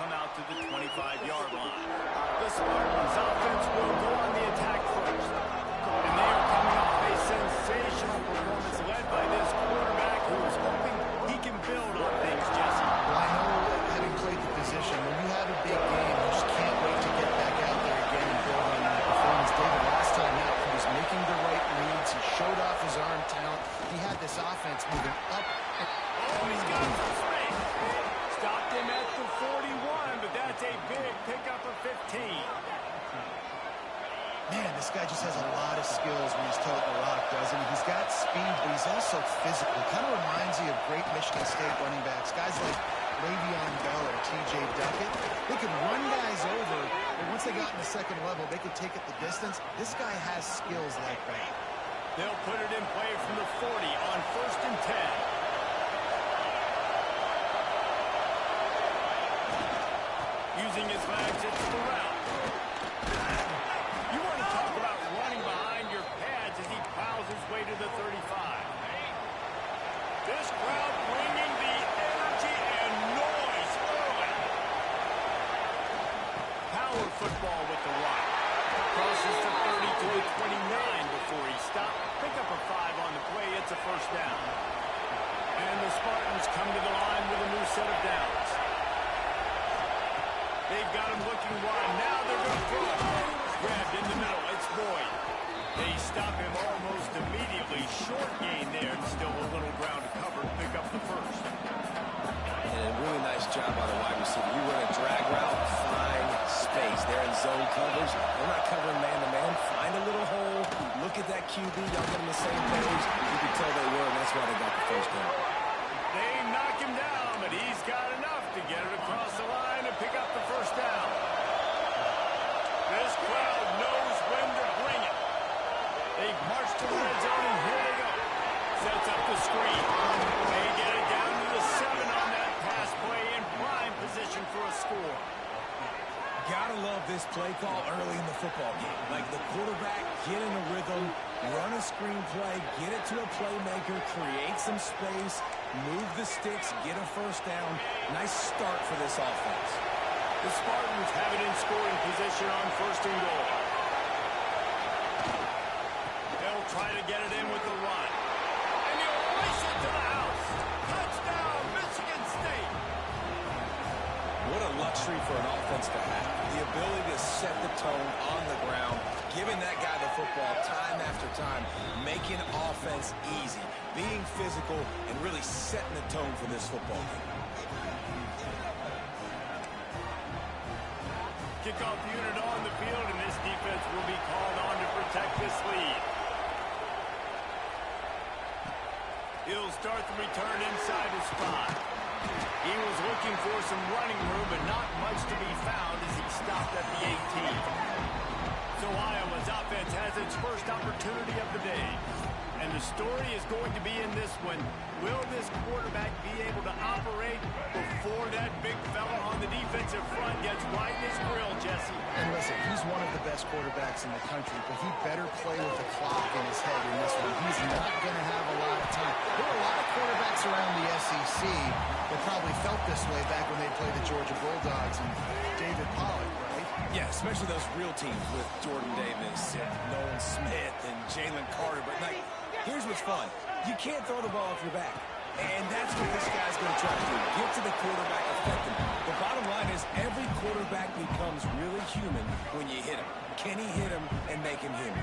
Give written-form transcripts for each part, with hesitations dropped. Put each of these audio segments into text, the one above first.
come out to the 25-yard line. The Spartans offense will go on the attack first. And they are coming off a sensational performance led by this quarterback who is hoping he can build on things, Jesse. Well, I know, having played the position, when you have a big game, you just can't wait to get back out there again and build on that performance. David, last time out, he was making the right reads. He showed off his arm talent. He had this offense moving up. Oh, he's got some space. Stopped him at the 41, but that's a big pickup of 15. Man, this guy just has a lot of skills when he's toting the rock, doesn't he? He's got speed, but he's also physical. Kind of reminds you of great Michigan State running backs. Guys like Le'Veon Bell or T.J. Duckett. They could run guys over, but once they got in the second level, they could take it the distance. This guy has skills like that. They'll put it in play from the 40 on 1st and 10. Using his legs, it's the route. You want to talk about running behind your pads as he plows his way to the 35. This crowd bringing the energy and noise early. Power football with the rock. Crosses the 30 to the 29 before he stopped. Pick up a 5 on the play. It's a first down. And the Spartans come to the line with a new set of downs. They've got him looking wide. Now they're going to throw it. Grabbed in the middle. It's Boyd. They stop him almost immediately. Short gain there. And still a little ground to cover to pick up the first. And a really nice job by the wide receiver. You run a drag route, find space. They're in zone coverage. They're not covering man-to-man. Find a little hole. Look at that QB. Y'all get on the same page. You can tell they were, and that's why they got the first down. They knock him down, but he's got enough to get it across the line and pick up the first down. This crowd knows when to bring it. They've marched to the red zone, and here they go. Sets up the screen. They get it down to the 7 on that pass play in prime position for a score. Gotta love this play call early in the football game. Like the quarterback, get in a rhythm, run a screen play, get it to a playmaker, create some space, move the sticks, get a first down. Nice start for this offense. The Spartans have it in scoring position on 1st and goal. They'll try to get it in with the run. And he'll race it to the house. Touchdown, Michigan State. What a luxury for an offense to have. The ability to set the tone on the ground, giving that guy the football time after time, making offense easy, being physical, and really setting the tone for this football game. Kickoff unit on the field, and this defense will be called on to protect this lead. He'll start the return inside his spot. He was looking for some running room, but not much to be found as he stopped at the 18. So Iowa's offense has its first opportunity of the day. And the story is going to be in this one. Will this quarterback be able to operate before that big fella on the defensive front gets right in his grill, Jesse? And listen, he's one of the best quarterbacks in the country, but he better play with the clock in his head in this one. He's not going to have a lot of time. There are a lot of quarterbacks around the SEC that probably felt this way back when they played the Georgia Bulldogs and David Pollack, right? Yeah, especially those real teams with Jordan Davis and Nolan Smith and Jalen Carter. But, like, here's what's fun. You can't throw the ball off your back. And that's what this guy's going to try to do. Get to the quarterback, affect him. The bottom line is every quarterback becomes really human when you hit him. Can he hit him and make him human?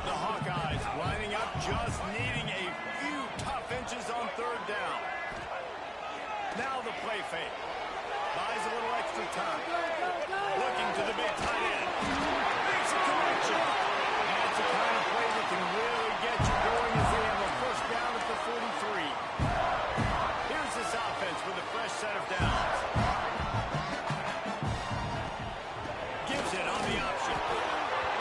The Hawkeyes lining up, just needing a few tough inches on 3rd down. Now the play fake. Buys a little extra time. Looking to the big tight end. Makes a connection. That's the kind of play that can really get you going as they have a first down at the 43. Here's this offense with a fresh set of downs. Gives it on the option.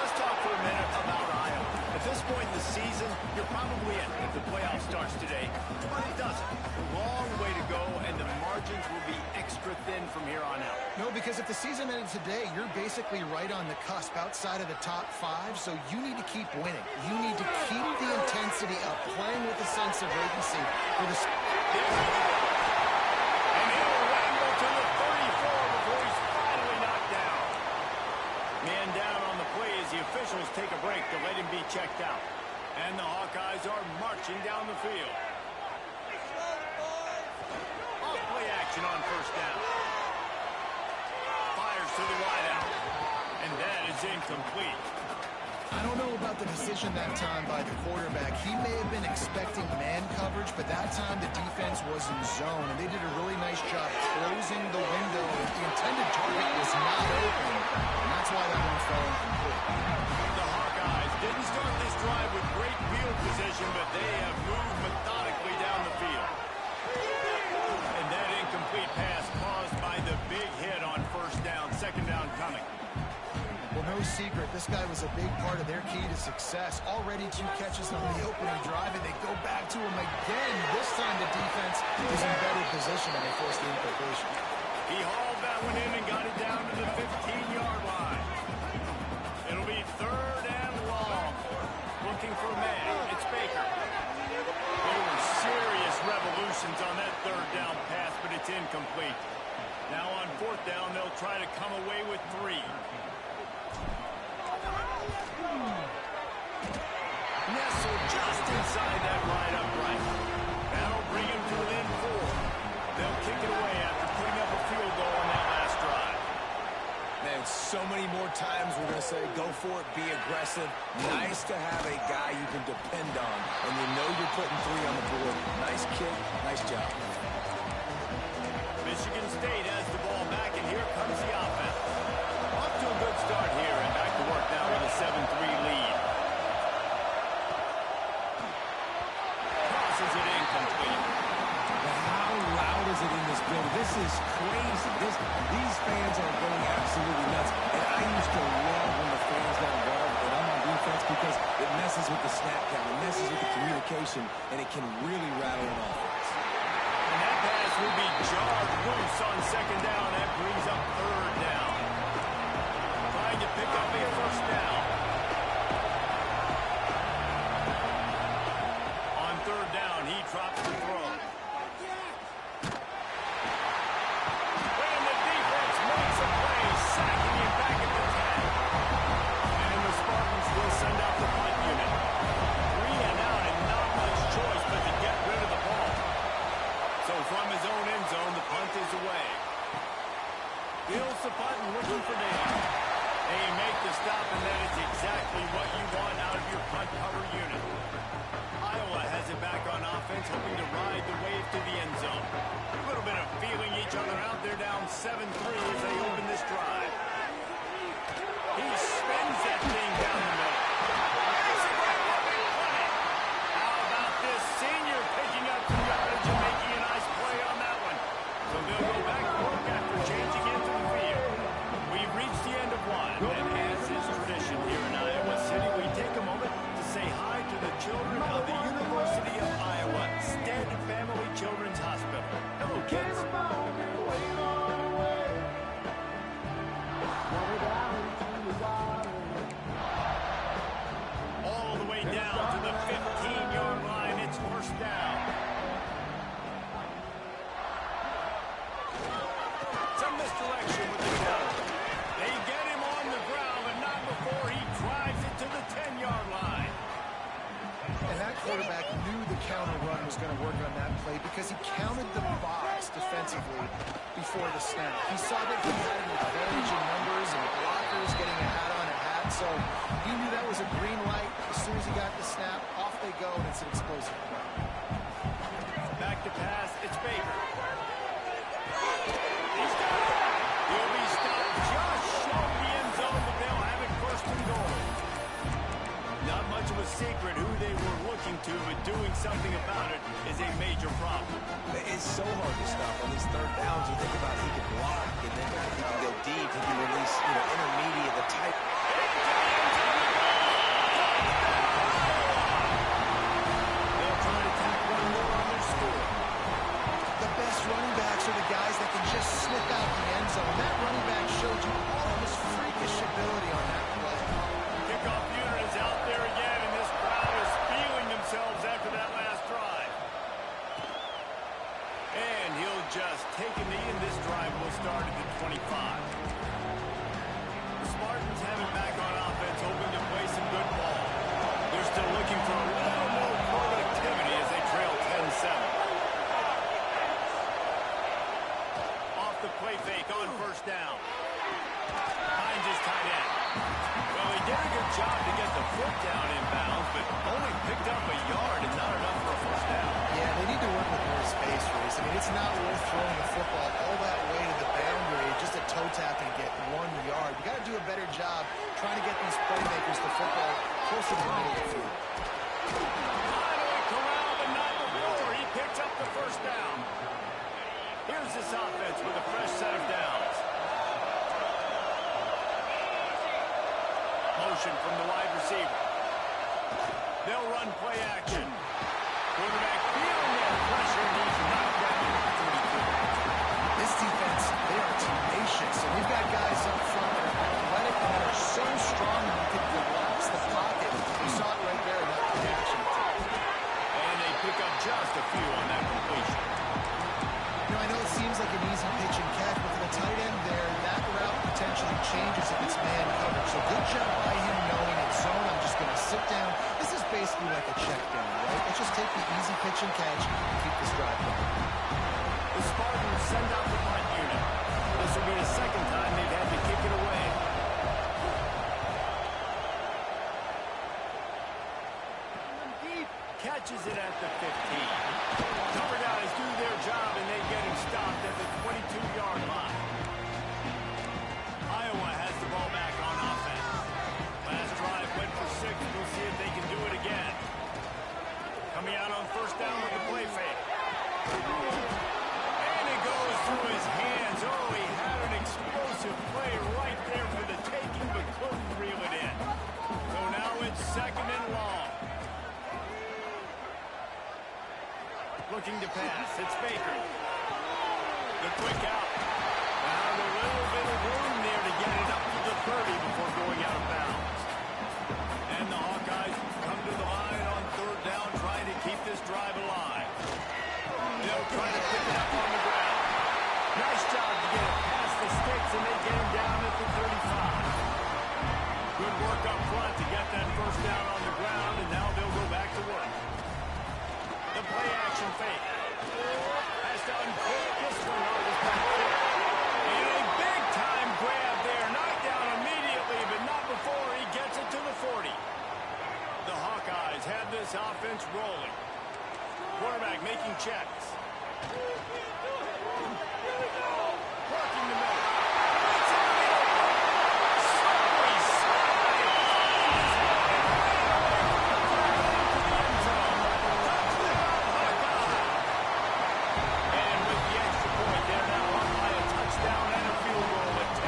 Let's talk for a minute about Iowa. At this point in the season, you're probably in if the playoff starts today. But it doesn't. A long way to go, and the margins will be extra thin from here on out. No, because if the season ended today, you're basically right on the cusp outside of the top 5, so you need to keep winning. You need to keep the intensity up, playing with a sense of urgency. For the... And he'll wrangle to the 34 before he Man down on the play as the officials take a break to let him be checked out. And the Hawkeyes are marching down the field. Off-play action on first down. Fires to the wideout. And that is incomplete. I don't know about the decision that time by the quarterback. He may have been expecting man coverage, but that time the defense was in zone, and they did a really nice job closing the window. The intended target was not open, and that's why that one fell incomplete. The Hawkeyes didn't start this drive with great field position, but they have moved methodically down the field. And that incomplete pass caused by the big hit on first down, second down coming. Well, no secret, this guy was a big part of their key to success. Already 2 catches on the opening drive, and they go back to him again. This time the defense was in better position, and they forced the incompletion. He hauled that one in and got it down to the 15-yard line. It'll be third and long. Looking for a man. It's Baker. There were serious revolutions on that third down pass, but it's incomplete. Now on fourth down, they'll try to come away with 3. Nestled just inside that right upright. That'll bring him to within 4. They'll kick it away after putting up a field goal on that last drive. Man, so many more times we're going to say, go for it, be aggressive. Nice to have a guy you can depend on, and you know you're putting 3 on the board. Nice kick, nice job. Michigan State has the ball back, and here comes the offense. Off to a good start here, and back to work now with a 7-3 lead. Crosses it incomplete. How loud is it in this building? This is crazy. These fans are going absolutely nuts. And I used to love when the fans got involved and I'm on defense because it messes with the snap count, it messes with the communication, and it can really rattle an offense. And that pass will be jarred loose on second down. That brings up third down. Trying to pick up a first down. On third down, he drops the throw. And the defense makes a play, sacking him back at the 10. And the Spartans will send out the punt unit. 3 and out and not much choice but to get rid of the ball. So from his own end zone, the punt is away. Fields the punt and looking for Dave. They make the stop, and that is exactly what you want out of your punt cover unit. Iowa has it back on offense, hoping to ride the wave to the end zone. A little bit of feeling each other out there, down 7-3 as they open this drive. He spins that thing down the middle. How about this senior picking up some yardage and making a nice play on that one? So they'll go back to work after changing into the field. We've reached the end of one, and as is tradition here in Iowa City, we take a moment to say hi to the children of the University of Iowa, Stead Family Children's Hospital. Hello, kids. All the way down to the 15-yard line. It's first down. Some misdirection with the counter. They get him on the ground, but not before he drives it to the 10-yard line. And that quarterback knew the counter run was going to work on that play because he counted the box defensively before the snap. He saw that he had an advantage in numbers and blockers getting a hat on a hat, so he knew that was a green light. As soon as he got the snap, off they go, and it's an explosive play. Back to pass, it's Baker. He's got it. He'll be stopped just short of the end zone, but they'll have it first and goal. Not much of a secret who they were looking to, but doing something about it is a major problem. It's so hard to stop on these third downs. You think about he can block, and then he can go deep, he can release, intermediate, the type. They'll try to tack one more on their score. The best running backs are the guys that can just slip out the end zone. That running back showed you all of his freakish ability on that play. Kickoff unit is out there again, and this crowd is feeling themselves after that last drive. And he'll just take a knee, and this drive will start at the 25. job to get the foot down in bounds, but only picked up a yard and not enough for a first down. Yeah, they need to work with more space, Reese. I mean, it's not worth throwing the football all that way to the boundary just a toe tap and get 1 yard. You got to do a better job trying to get these playmakers the football closer to the middle of the field. Finally corralled, but not before. He picks up the first down. Here's this offense with a fresh set of downs. Motion from the wide receiver. They'll run play action. Quarterback feeling that pressure, and he's knocked down at the 32. This defense, they are tenacious, and we've got guys up front that are athletic and that are so strong that you can relax the pocket. You saw it right there in that play action. And they pick up just a few on that completion. You know, I know it seems like an easy pitch and catch, but for the tight end there, that route potentially changes if it's man covered. So good job by him knowing it's zone. I'm just going to sit down. This is basically like a check down, right? Let's just take the easy pitch and catch and keep this drive going. The Spartans send out the punt unit. This will be the second time they've had to kick it away. Catches it at the 15. Cover guys do their job, and they get him stopped at the 22-yard line. Iowa has the ball back on offense. Last drive went for 6. We'll see if they can do it again. Coming out on first down with the play fake. And it goes through his hands. Oh, he had an explosive play right there for the taking, but couldn't reel it in. So now it's second and long. Looking to pass. It's Baker. The quick out. Found a little bit of room there to get it up to the 30 before going out of bounds. And the Hawkeyes come to the line on third down, trying to keep this drive alive. They'll try to pick it up on the ground. Nice job to get it past the sticks, and they get him down at the 35. Good work up front to get that first down on the ground, and now they'll go back to work. The play action fake. Has to uncork this one on his back foot. And a big time grab there. Knocked down immediately, but not before he gets it to the 40. The Hawkeyes have this offense rolling. Quarterback making checks. Working the middle. It's in the middle. Slippery slide. And with the extra point, they're now up by a touchdown and a field goal at 10.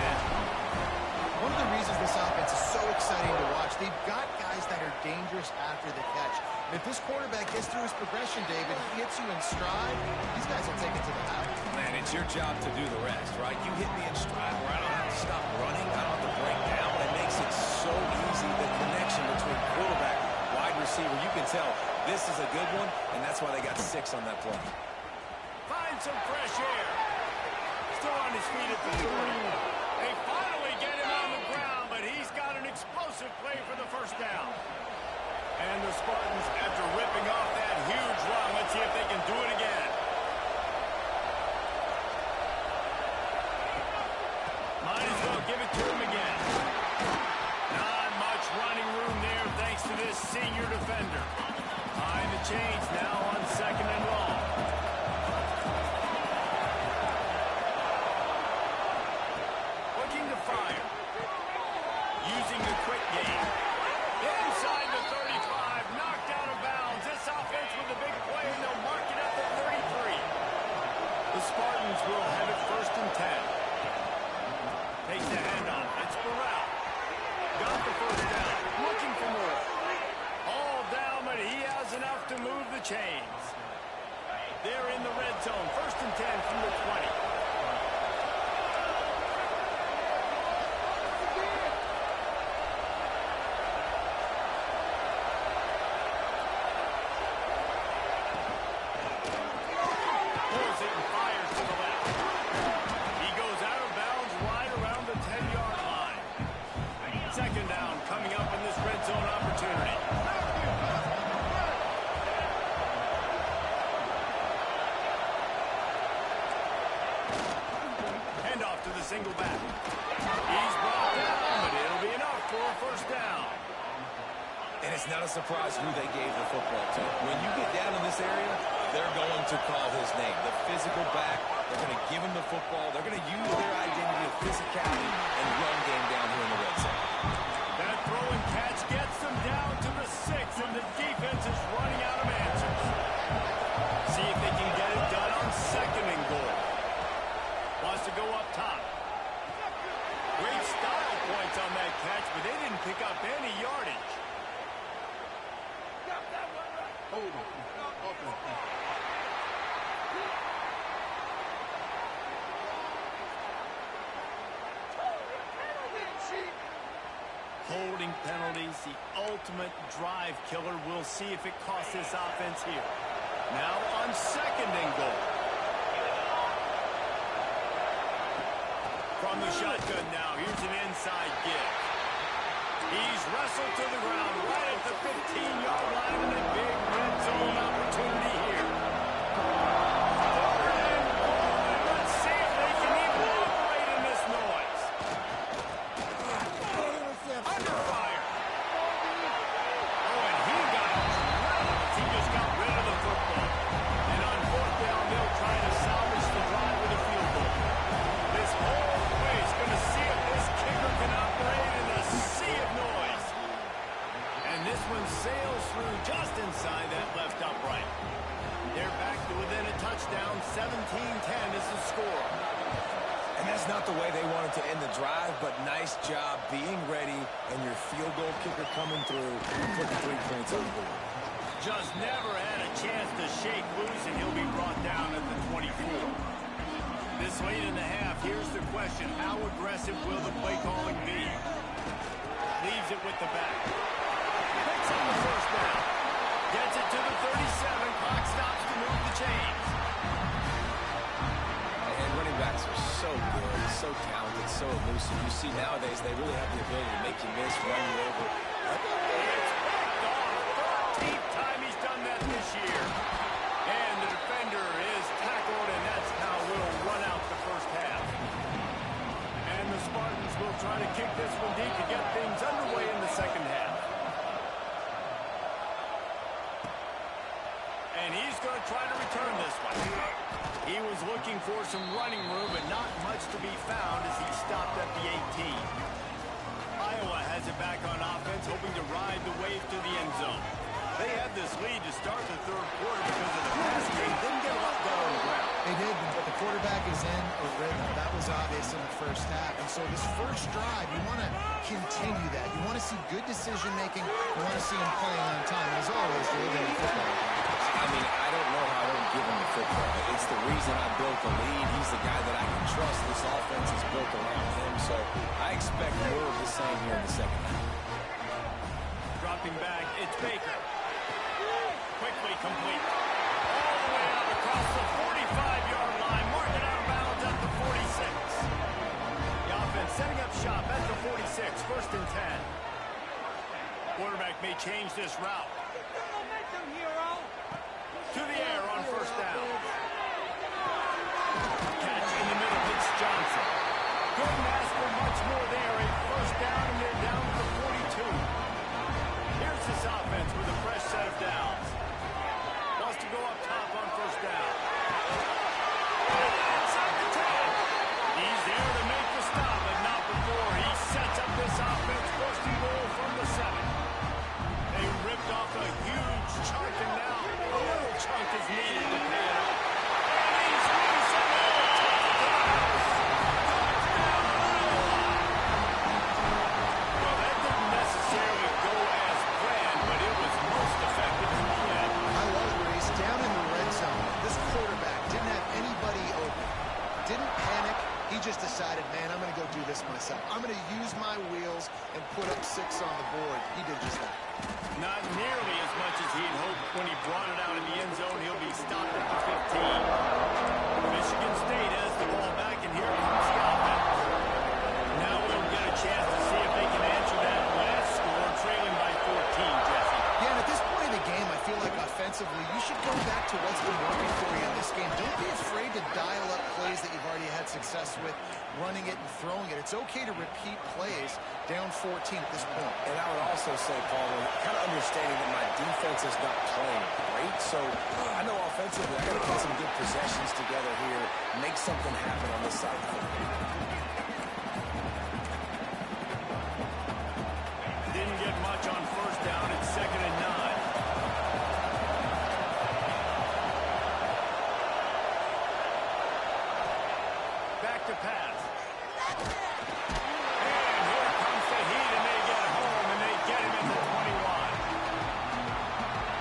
One of the reasons this offense is so exciting to watch, they've got guys that are dangerous after the catch. And if this quarterback gets through his progression, David, he hits you in stride, these guys will take it to the house. Man, it's your job to do the rest, right? You hit me in stride where I don't have to stop running, I don't have to break down. It makes it so easy, the connection between quarterback, wide receiver. You can tell this is a good one, and that's why they got 6 on that play. Find some fresh air. Still on his feet at the 40. They finally get him on the ground, but he's got an explosive play for the first down. And the Spartans, after ripping off that huge run, let's see if they can do it again. Might as well give it to him again. Not much running room there thanks to this senior defender. Behind the chains now on second and long. Looking to fire. Using the quick game. Inside the 35, knocked out of bounds. This offense with a big play, and they'll mark it up at 33. The Spartans will have it first and 10. Takes the handoff. It's Burrell. Got the first down. Looking for more. All down, but he has enough to move the chains. They're in the red zone. First and 10 from the 20. Pulls it and fires to the left. He goes out of bounds right around the 10-yard line. Second down coming up in this red zone opportunity. Handoff to the single back. He's brought down, but it'll be enough for a first down. It's not a surprise who they gave the football to. When you get down in this area, they're going to call his name. The physical back, they're going to give him the football. They're going to use their identity of physicality and run game down here in the red zone. That throw and catch gets them down to the 6, and the defense is running out of answers. See if they can get it done on 2nd and goal. Wants to go up top. Great style points on that catch, but they didn't pick up any yardage. Holding penalties, the ultimate drive killer. We'll see if it costs this offense here. Now on 2nd and goal. From the shotgun now, here's an inside give. He's wrestled to the ground right at the 15-yard line, and a big red zone opportunity here. 3rd and goal. Let's see if they can even operate in this noise. Under fire. Oh, and he got it. He just got rid of the football. And on 4th down, they'll try to salvage the drive with a field goal. This whole way is going to see if this kicker can operate in a sea of noise. And this one sails through just inside that left upright. They're back to within a touchdown. 17-10 is the score. And that's not the way they wanted to end the drive, but nice job being ready and your field goal kicker coming through and putting 3 points on the board. Just never had a chance to shake loose, and he'll be brought down at the 24. This late in the half, here's the question. How aggressive will the play calling be? Leaves it with the back. Picks up the 1st down. Gets it to the 37. Clock stops to move the chains. And running backs are so good, so talented, so elusive. You see nowadays they really have the ability to make you miss, run you over. It's picked off. 13th time he's done that this year. And the defender is tackled, and that's how we'll run out the 1st half. And the Spartans will try to kick this one deep to get things underway in the 2nd half. And he's going to try to return this one. He was looking for some running room, but not much to be found as he stopped at the 18. Iowa has it back on offense, hoping to ride the wave to the end zone. They had this lead to start the 3rd quarter because of the pass game. Didn't get a lot done on the ground. They did, but the quarterback is in a rhythm. That was obvious in the 1st half. And so this 1st drive, you want to continue that. You want to see good decision-making. You want to see him playing on time. And as always, they're going to football. I mean, I don't know how I don't give him the football. It's the reason I built the lead. He's the guy that I can trust. This offense is built around him. So I expect more of the same here in the 2nd half. Dropping back, it's Baker. Quickly complete. All the way out across the 45-yard line. Marking out of bounds at the 46. The offense setting up shop at the 46. 1st and 10. Quarterback may change this route. To the air on 1st down. Catch in the middle, hits Johnson. Couldn't ask for much more there. A 1st down, and they're down to the 42. Here's this offense with a fresh set of downs. Wants to go up top on 1st down. Inside the 10. He's there to make the stop, but not before. He sets up this offense, 1st and goal from the 7. They ripped off a huge chunk, and now a little chunk is needed to pay it off. And he's loose and they'll take it to the house. Touchdown, Iowa! Well, that didn't necessarily go as planned, but it was most effective in the end. I love Reese. Down in the red zone, this quarterback didn't have anybody open. Didn't panic. He just decided, man, I'm going to go do this myself. I'm going to use my wheels and put up 6 on the board. He did just that. Not nearly as much as he'd hoped when he brought it out in the end zone. He'll be stopped at the 15. Michigan State has the ball back, and here comes the offense. Now we'll get a chance to see if they can answer that last score, trailing by 14, Jesse. Yeah, and at this point in the game, I feel like offensively, you should go back to what's been working for you in this game. Don't be afraid to dial up plays that you've already had success with, running it and throwing it. It's okay to repeat plays down 14 at this point. And I would also say, Paul, kind of understanding that my defense is not playing great, so I know offensively I got to put some good possessions together here, make something happen on this side of the ball. Didn't get much on first down. It's 2nd and 9. Back to pass. And here comes the heat, and they get home, and they get him in the 21.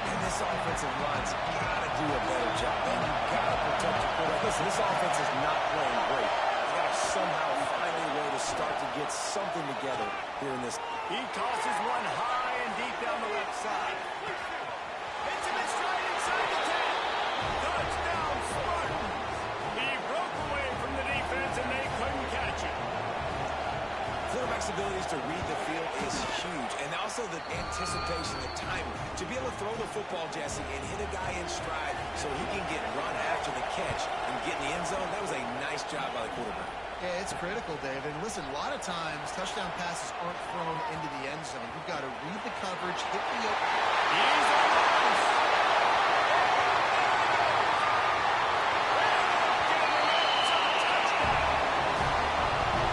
And this offensive line's got to do a better job. And you've got to protect your quarterback. Listen, this offense is not playing great. You got to somehow find a way to start to get something together here in this. He tosses one high and deep down the left side. Hits him in stride inside the 10. Touchdown, Spartans. He broke away from the defense, and they couldn't catch him. Quarterback's abilities to read the field is huge, and also the anticipation, the timing. To be able to throw the football, Jesse, and hit a guy in stride so he can get run after the catch and get in the end zone, that was a nice job by the quarterback. Yeah, it's critical, David. Listen, a lot of times touchdown passes aren't thrown into the end zone. You've got to read the coverage, hit the open. He's almost.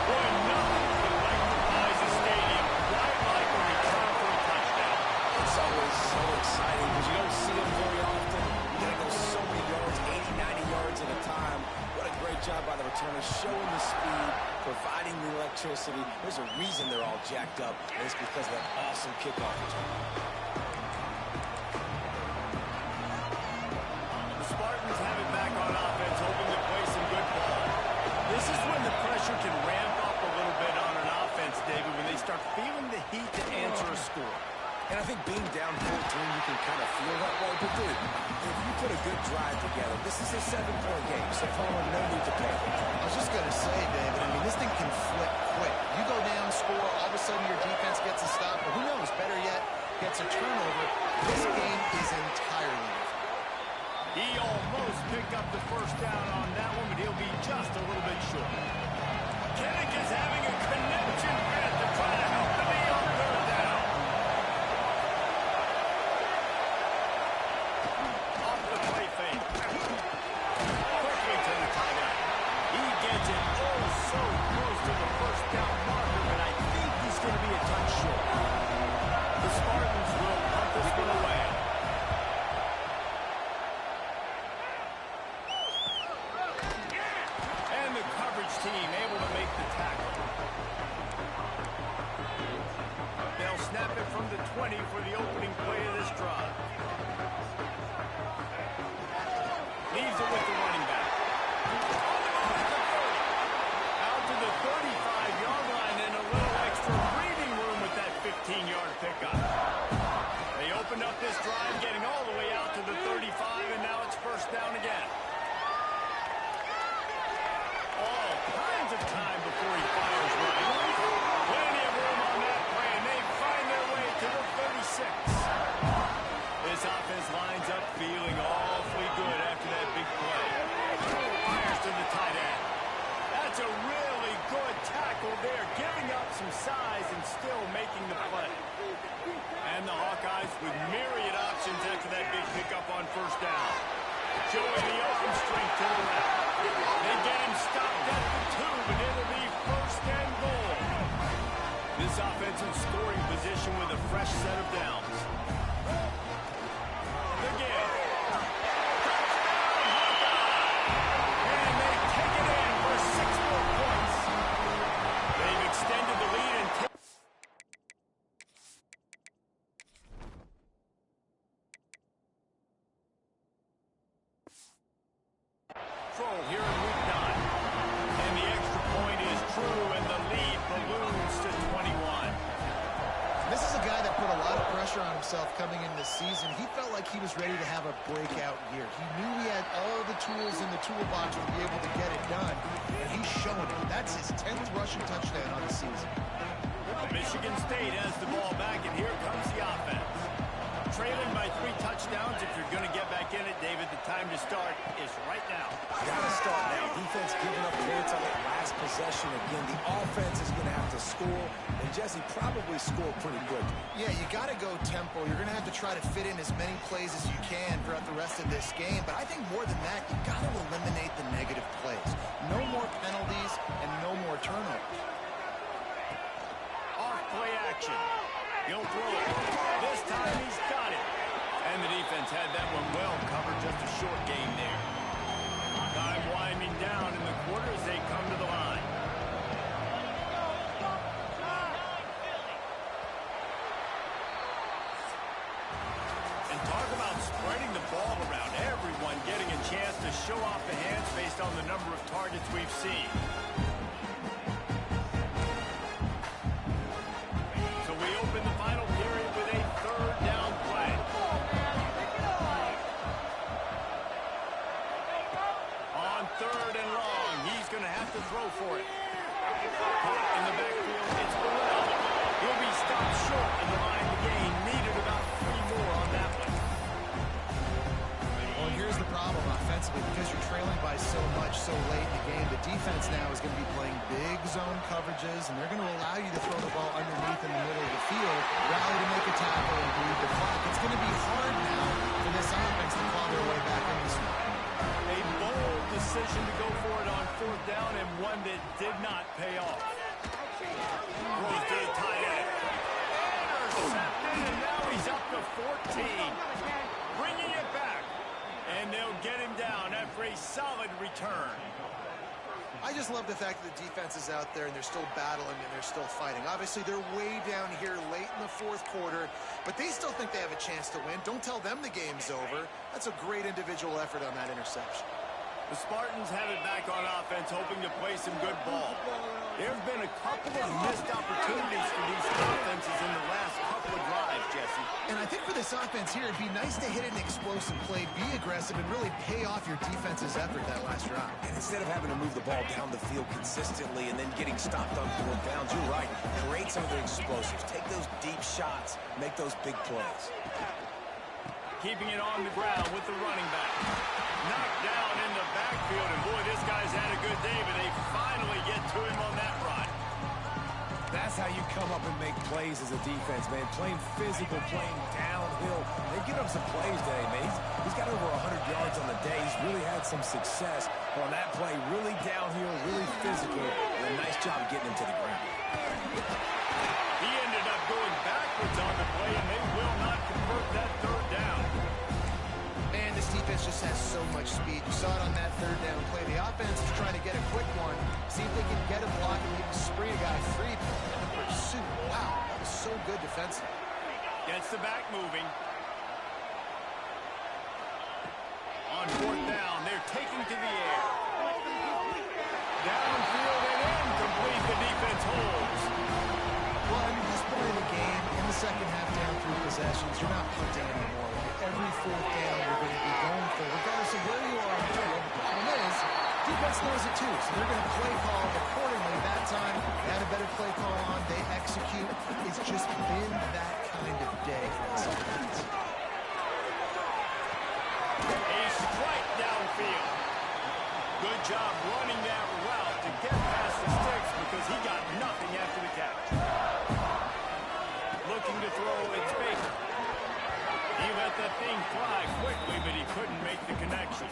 Boy, nothing electrifies a stadium quite like a return for a touchdown. It's always so exciting because you don't see them very often. You got to go so many yards, 80, 90 yards at a time. What a great job by the returner, showing the speed, providing the electricity. There's a reason they're all jacked up, and it's because of that awesome kickoff return. The Spartans have it back on offense, hoping to play some good ball. This is when the pressure can ramp up a little bit on an offense, David, when they start feeling the heat to answer a score. And I think being down 14, you can kind of feel that way. But, dude, if you put a good drive together, this is a 7-point game, so Palmer, no need to panic. I was just going to say, David, I mean, this thing can flip quick. You go down, score, all of a sudden your defense gets a stop, or who knows, better yet, gets a turnover. This game is entirely different. He almost picked up the first down on that one, but he'll be just a little bit short. Kinnick is having a connection fit to try to help the knee on 3rd down. Off the play fake. Quickly to the tight end. He gets it oh so close to the first down marker, but I think he's going to be a touch short. The Spartans will punt this one away. And the coverage team able to make the tackle. They'll snap it from the 20 for the opening play of this drive. Leaves it with the running back. Out to the 35-yard line and a little extra breathing room with that 15-yard pickup. They opened up this drive, getting all the way out to the 35, and now it's first down again. All kinds of time before he fires right. Plenty of room on that play, and they find their way to the 36. This offense lines up feeling awfully good after that big play. Fires to the tight end. That's a really good tackle there, giving up some size and still making the play. And the Hawkeyes with myriad options after that big pickup on first down. Showing the arm strength to the left. They get him stopped at the 2, but it'll be first and goal. This offense in scoring position with a fresh set of downs. The give. Touchdown, Hawkeye! And they take it in for 6 more points. They've extended the lead and here in week 9. And the extra point is true, and the lead balloons to 21. This is a guy that put a lot of pressure on himself coming into this season. He felt like he was ready to have a breakout year. He knew he had all the tools in the toolbox to be able to get it done, and he's shown it. That's his 10th rushing touchdown on the season. Michigan State has the ball back, and here comes the offense. trailing by 3 touchdowns. If you're going to get back in it, David, the time to start is right now. Gotta start now. Defense giving up points on that last possession. Again, the offense is going to have to score, and Jesse probably score pretty quickly. Yeah, you got to go tempo. You're going to have to try to fit in as many plays as you can throughout the rest of this game. But I think more than that, you got to eliminate the negative plays. No more penalties and no more turnovers. Off play action. He'll throw it. This time he's got it. And the defense had that one well covered. Just a short game there. Time winding down in the quarter as they come to the line. And talk about spreading the ball around. Everyone getting a chance to show off the hands based on the number of targets we've seen. So we open the final period with a 3rd down play. On 3rd and long, he's going to have to throw for it. Caught in the backfield, it's Burrell. He'll be stopped short in the line of gain. Needed about 3 more on that one. Well, here's the problem offensively. Because you're trailing by so much so late in the game, the defense now is going to be playing big zone coverages, and they're going to allow you to throw the ball underneath in the middle of the field, rally to make a tackle, and bleed the clock. It's going to be hard now for this offense to claw their way back in this one. A bold decision to go for it on 4th down, and one that did not pay off. Throws to the tight end. Intercepted, and now he's up to 14. Bringing it back. And they'll get him down after a solid return. I just love the fact that the defense is out there and they're still battling and they're still fighting. Obviously, they're way down here late in the 4th quarter, but they still think they have a chance to win. Don't tell them the game's over. That's a great individual effort on that interception. The Spartans have it back on offense, hoping to play some good ball. There have been a couple of missed opportunities for these offenses in the last couple of drives, Jesse. And I think for this offense here, it'd be nice to hit an explosive play, be aggressive, and really pay off your defense's effort that last drive. And instead of having to move the ball down the field consistently and then getting stopped on 4th downs, you're right. Create some of the explosives. Take those deep shots. Make those big plays. Keeping it on the ground with the running back. Knocked down in the backfield, and boy, this guy's had a good day, but they finally get to him on that run. That's how you come up and make plays as a defense, man. Playing physical, playing downhill. They get up some plays today, man. He's got over 100 yards on the day. He's really had some success on that play. Really downhill, really physical. And a nice job getting him to the ground. He ended up going backwards on the play, and they will not convert that 3rd down. Man, this defense just has so much speed. You saw it on that 3rd down play. The offense is trying to get a quick one, see if they can get a block and maybe spree a guy free. And the pursuit, wow, that was so good defensively. Gets the back moving. On 4th down, they're taking to the air. Downfield and incomplete. The defense holds. Well, I mean, this point in the game, in the second half down 3 possessions, you're not punting anymore. Every 4th down you're going to be going for, regardless of where you are on the field. The problem is, defense knows it too, so they're going to play call accordingly. That time, they had a better play call on. They execute. It's just been that kind of day for this offense. A strike downfield. Good job running that route to get past the sticks because he got nothing after the catch. Looking to throw, it's Baker. He let that thing fly quickly, but he couldn't make the connection.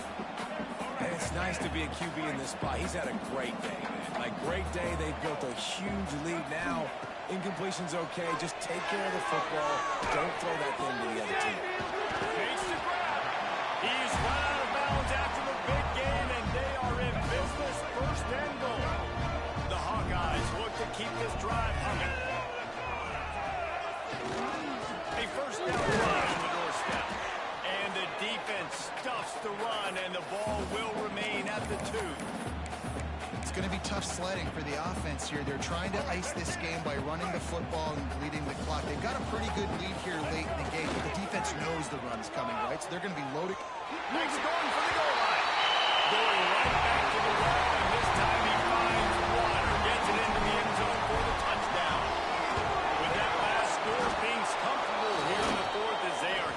And it's nice to be a QB in this spot. He's had a great day, man. A great day. They've built a huge lead now. Incompletion's okay. Just take care of the football. Don't throw that thing to the other team. Makes the grab. He's run out of bounds after the big game, and they are in business. 1st and goal. The Hawkeyes look to keep this drive humming. A 1st down run on the doorstep. And the defense stuffs the run, and the ball will remain at the 2. It's going to be tough sledding for the offense here. They're trying to ice this game by running the football and bleeding the clock. They've got a pretty good lead here late in the game, but the defense knows the run's coming, right? So they're going to be loaded. Next, going for the goal line. Going right back to the well, and this time he finds water. Gets it into the end zone for the touchdown. With that last score, being comfortable here in the 4th as they are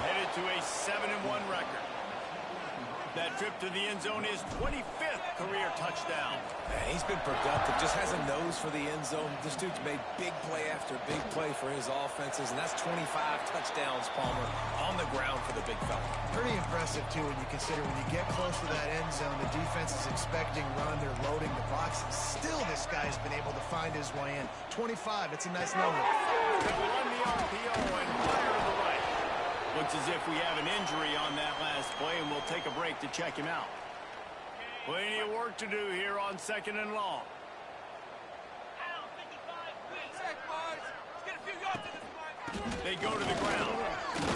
been productive, just has a nose for the end zone. This dude's made big play after big play for his offenses, and that's 25 touchdowns, Palmer, on the ground for the big fella. Pretty impressive, too, when you consider when you get close to that end zone, the defense is expecting run, they're loading the box, and still this guy's been able to find his way in. 25, it's a nice number. They'll run the RPO and fire to the right. Looks as if we have an injury on that last play, and we'll take a break to check him out. Plenty of work to do here on 2nd and long. They go to the ground.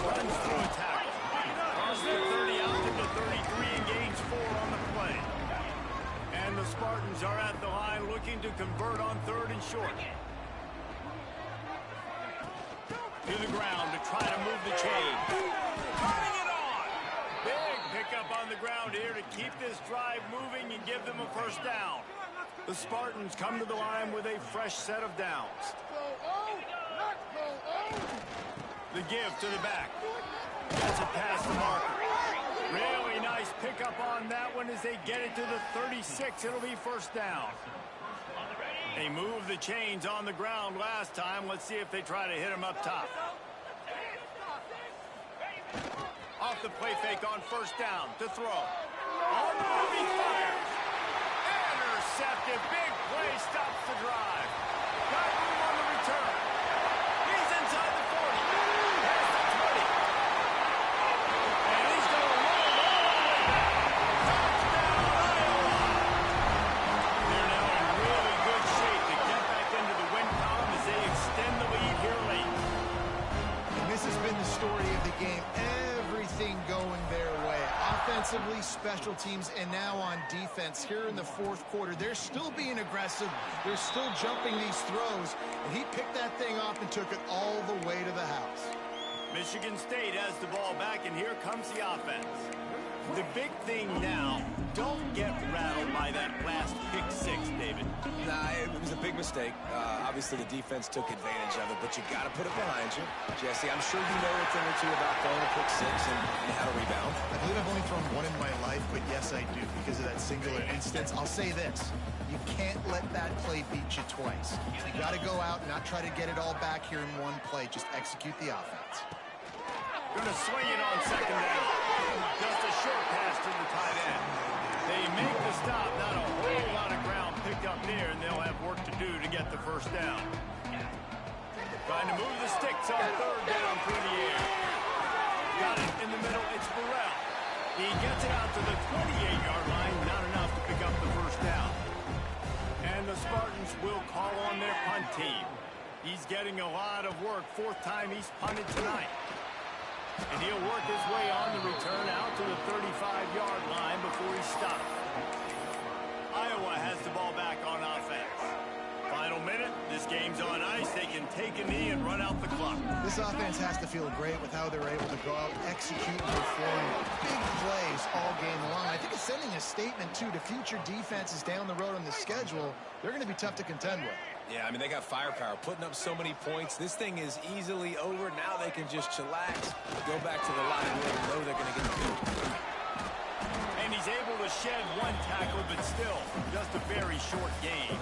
Runs through a tackle. Across the 30 out to the 33 and gains 4 on the play. And the Spartans are at the line looking to convert on 3rd and short. To the ground to try to move the chain. Turning it on. Big pickup on the ground here to keep this drive moving and give them a first down. The Spartans come to the line with a fresh set of downs. The give to the back. Gets it past the marker. Really nice pickup on that one as they get it to the 36. It'll be first down. They moved the chains on the ground last time. Let's see if they try to hit him up top. Off the play fake on first down to throw. On the move, he fires. Intercepted. Big play stops the drive. Got room on the return. He's inside the 40. Past the 20. And he's going to roll all the way back. Touchdown, Iowa. They're now in really good shape to get back into the win column as they extend the lead here late. And this has been the story of the game. Everything going their way. Offensively, special teams, and now on defense here in the 4th quarter. They're still being aggressive. They're still jumping these throws. And he picked that thing off and took it all the way to the house. Michigan State has the ball back, and here comes the offense. The big thing now, don't get rattled by that last pick 6, David. Nah, it was a big mistake. Obviously, the defense took advantage of it, but you got to put it behind you. Jesse, I'm sure you know a thing or two about throwing a pick 6 and how to rebound. I believe I've only thrown one in my life, but yes, I do, because of that singular instance. I'll say this. You can't let that play beat you twice. You got to go out and not try to get it all back here in one play. Just execute the offense. Going to swing it on 2nd down. Just a short pass to the tight end. They make the stop. Not a whole lot of ground picked up there, and they'll have work to do to get the first down. Trying to move the sticks on 3rd down through the air. Got it in the middle. It's Burrell. He gets it out to the 28-yard line. Not enough to pick up the first down. And the Spartans will call on their punt team. He's getting a lot of work. 4th time he's punted tonight. And he'll work his way on the return out to the 35-yard line before he stops. Iowa has the ball back on offense. Final minute. This game's on ice. They can take a knee and run out the clock. This offense has to feel great with how they're able to go out, execute, and perform big plays all game long. I think it's sending a statement, too, to future defenses down the road on the schedule. They're going to be tough to contend with. Yeah, I mean, they got firepower, putting up so many points. This thing is easily over. Now they can just chillax, go back to the line where they know they're going to get the field. And he's able to shed one tackle, but still just a very short game.